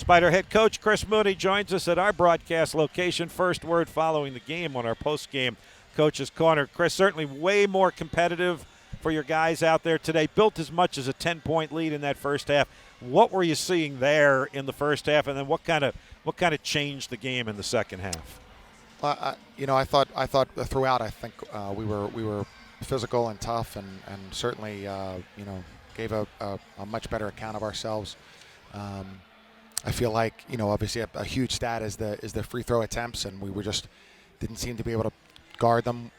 Spider head coach Chris Mooney joins us at our broadcast location. First word following the game on our post-game Coach's Corner. Chris, certainly way more competitive for your guys out there today. Built as much as a 10-point lead in that first half. What were you seeing there in the first half, and then what kind of changed the game in the second half? I thought throughout, I think we were physical and tough, and certainly gave a much better account of ourselves. I feel like obviously a huge stat is the free throw attempts, and we just didn't seem to be able to guard them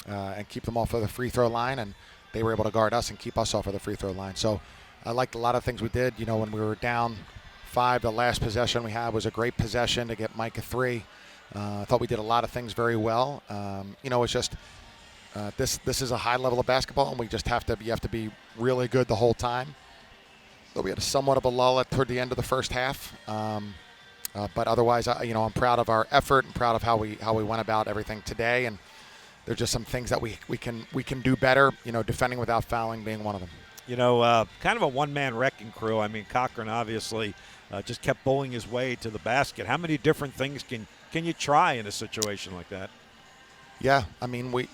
and keep them off of the free throw line, and they were able to guard us and keep us off of the free throw line. So I liked a lot of things we did. When we were down 5, the last possession we had was a great possession to get Mike a 3. I thought we did a lot of things very well. It's just this is a high level of basketball, and you have to be really good the whole time. But we had somewhat of a lull toward the end of the first half. But otherwise, I'm proud of our effort and proud of how we went about everything today. And there's just some things that we can do better. Defending without fouling being one of them. Kind of a one-man wrecking crew. I mean, Cochran obviously just kept bowling his way to the basket. How many different things can you try in a situation like that? Yeah, I mean, we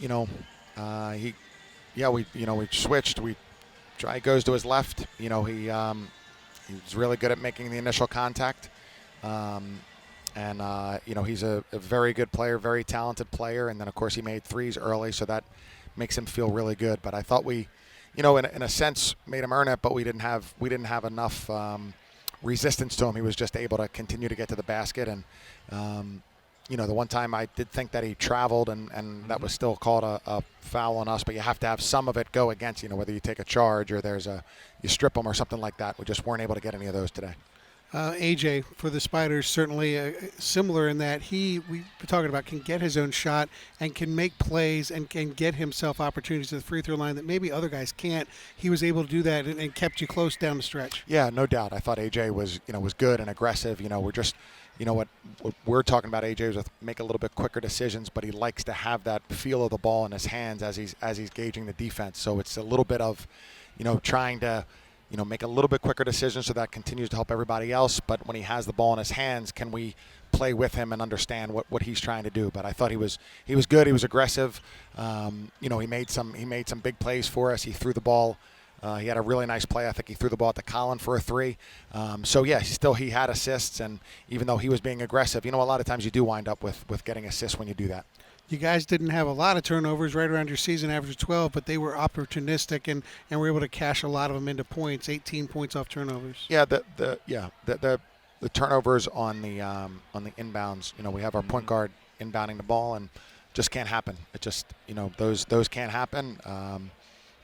switched. He goes to his left. He was really good at making the initial contact. He's a very good player, very talented player. And then, of course, he made threes early, so that makes him feel really good. But I thought we, in a sense, made him earn it, but we didn't have enough resistance to him. He was just able to continue to get to the basket. And, the one time I did think that he traveled, and that was still called a foul on us. But you have to have some of it go against, whether you take a charge or you strip them or something like that. We just weren't able to get any of those today. AJ for the Spiders certainly similar in that we've been talking about can get his own shot and can make plays and can get himself opportunities at the free throw line that maybe other guys can't. He was able to do that and kept you close down the stretch. Yeah, no doubt. I thought AJ was good and aggressive. We're just what we're talking about. AJ was make a little bit quicker decisions, but he likes to have that feel of the ball in his hands as he's gauging the defense. So it's a little bit of trying to make a little bit quicker decisions, so that continues to help everybody else. But when he has the ball in his hands, can we play with him and understand what he's trying to do? But I thought he was good. He was aggressive. He made some big plays for us. He threw the ball. He had a really nice play. I think he threw the ball to Colin for a 3. He had assists, and even though he was being aggressive, a lot of times you do wind up with getting assists when you do that. You guys didn't have a lot of turnovers right around your season average of 12, but they were opportunistic and were able to cash a lot of them into points, 18 points off turnovers. Yeah, the turnovers on the inbounds. We have our point guard inbounding the ball, and just can't happen. It just those can't happen.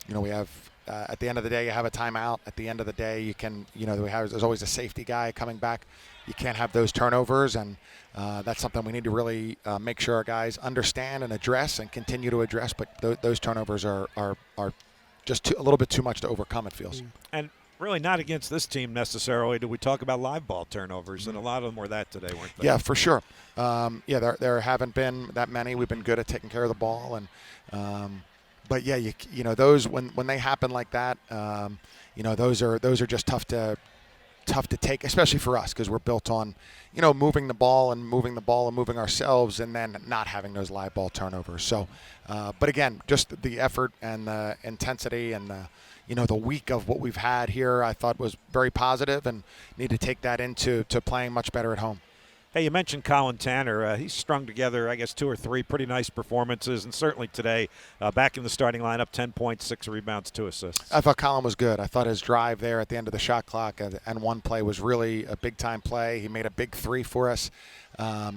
We have at the end of the day you have a timeout. At the end of the day you can there's always a safety guy coming back. You can't have those turnovers, and that's something we need to really make sure our guys understand and address and continue to address. But those turnovers are just a little bit too much to overcome, it feels. And really not against this team necessarily. Did we talk about live ball turnovers? And a lot of them were that today, weren't they? Yeah, for sure. There haven't been that many. We've been good at taking care of the ball, and but yeah, those when they happen like that, those are just tough to take, especially for us, because we're built on, moving the ball and moving ourselves, and then not having those live ball turnovers. So, but again, just the effort and the intensity and the week of what we've had here, I thought was very positive, and need to take that into playing much better at home. Hey, you mentioned Colin Tanner. He's strung together, I guess, 2 or 3 pretty nice performances, and certainly today, back in the starting lineup, 10 points, 6 rebounds, 2 assists. I thought Colin was good. I thought his drive there at the end of the shot clock and one play was really a big-time play. He made a big 3 for us. I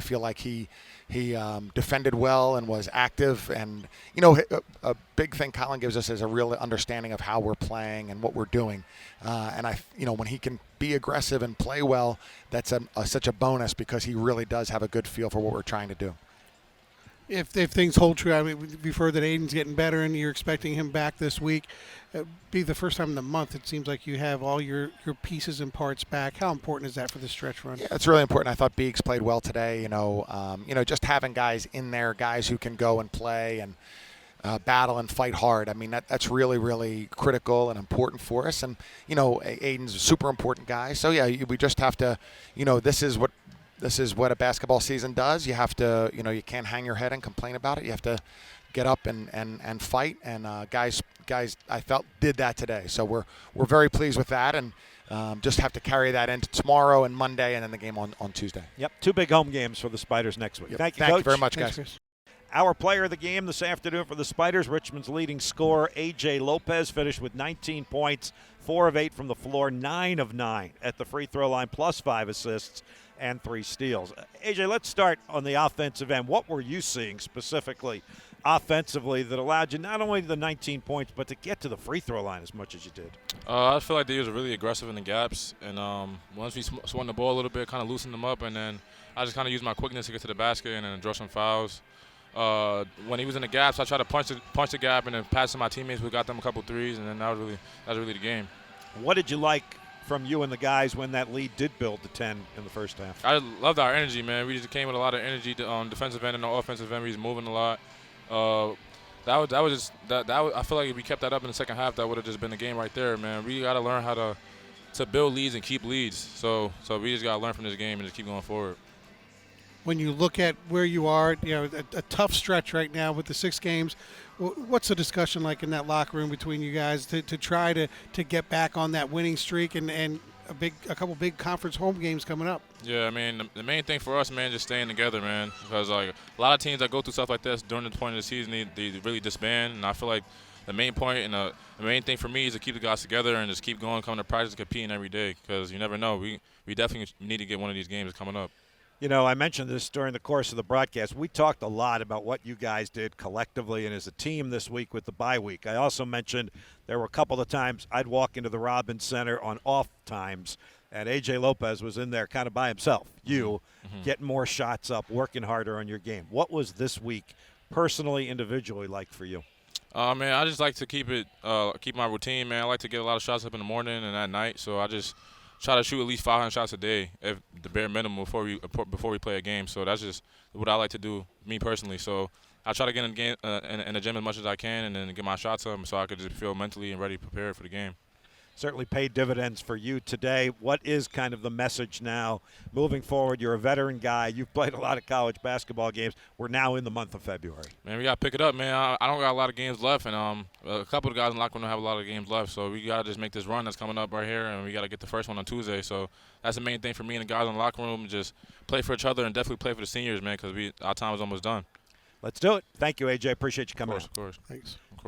feel like he defended well and was active, and a big thing Colin gives us is a real understanding of how we're playing and what we're doing, and when he can be aggressive and play well, that's such a bonus, because he really does have a good feel for what we're trying to do. If things hold true, I mean, we've heard that Aiden's getting better, and you're expecting him back this week. Be the first time in the month it seems like you have all your pieces and parts back. How important is that for the stretch run? Yeah, it's really important. I thought Beeks played well today. Just having guys in there, guys who can go and play, and battle and fight hard. I mean, that's really, really critical and important for us. And, Aiden's a super important guy. So, yeah, we just have to, this is what a basketball season does. You have to, you can't hang your head and complain about it. You have to get up and fight. And guys, I felt did that today. So we're very pleased with that. And just have to carry that into tomorrow and Monday and then the game on Tuesday. Yep, 2 big home games for the Spiders next week. Yep. Thank you, Thank Coach. you very much, Thanks, guys. Chris. Our player of the game this afternoon for the Spiders, Richmond's leading scorer, A.J. Lopez, finished with 19 points, 4 of 8 from the floor, 9 of 9 at the free throw line, plus 5 assists and 3 steals. A.J., let's start on the offensive end. What were you seeing specifically offensively that allowed you not only the 19 points, but to get to the free throw line as much as you did? I feel like they was really aggressive in the gaps, and once we swung the ball a little bit, kind of loosened them up, and then I just kind of used my quickness to get to the basket and then draw some fouls. When he was in the gaps, I tried to punch the gap and then pass to my teammates. We got them a couple threes, and then that was really the game. What did you like from you and the guys when that lead did build to 10 in the first half? I loved our energy, man. We just came with a lot of energy on defensive end and on offensive end. We was moving a lot. I feel like if we kept that up in the second half, that would have just been the game right there, man. We got to learn how to build leads and keep leads. So we just got to learn from this game and just keep going forward. When you look at where you are, a tough stretch right now with the 6 games. What's the discussion like in that locker room between you guys to try to get back on that winning streak and a couple big conference home games coming up? Yeah, I mean, the main thing for us, man, just staying together, man. Because like a lot of teams that go through stuff like this during the point of the season, they really disband. And I feel like the main point and the main thing for me is to keep the guys together and just keep going, coming to practice, and competing every day. Because you never know. We definitely need to get one of these games coming up. I mentioned this during the course of the broadcast. We talked a lot about what you guys did collectively and as a team this week with the bye week. I also mentioned there were a couple of times I'd walk into the Robbins Center on off times, and A.J. Lopez was in there kind of by himself. Getting more shots up, working harder on your game. What was this week personally, individually like for you? Man, I just like to keep my routine, man. I like to get a lot of shots up in the morning and at night, so I just try to shoot at least 500 shots a day, if the bare minimum, before we play a game. So that's just what I like to do, me personally. So I try to get in the game in the gym as much as I can, and then get my shots up, so I could just feel mentally and ready, prepared for the game. Certainly paid dividends for you today. What is kind of the message now moving forward? You're a veteran guy. You've played a lot of college basketball games. We're now in the month of February. Man, we got to pick it up, man. I don't got a lot of games left, and a couple of guys in the locker room don't have a lot of games left. So we got to just make this run that's coming up right here, and we got to get the first one on Tuesday. So that's the main thing for me and the guys in the locker room, just play for each other and definitely play for the seniors, man, because our time is almost done. Let's do it. Thank you, AJ. Appreciate you coming. Of course. Thanks.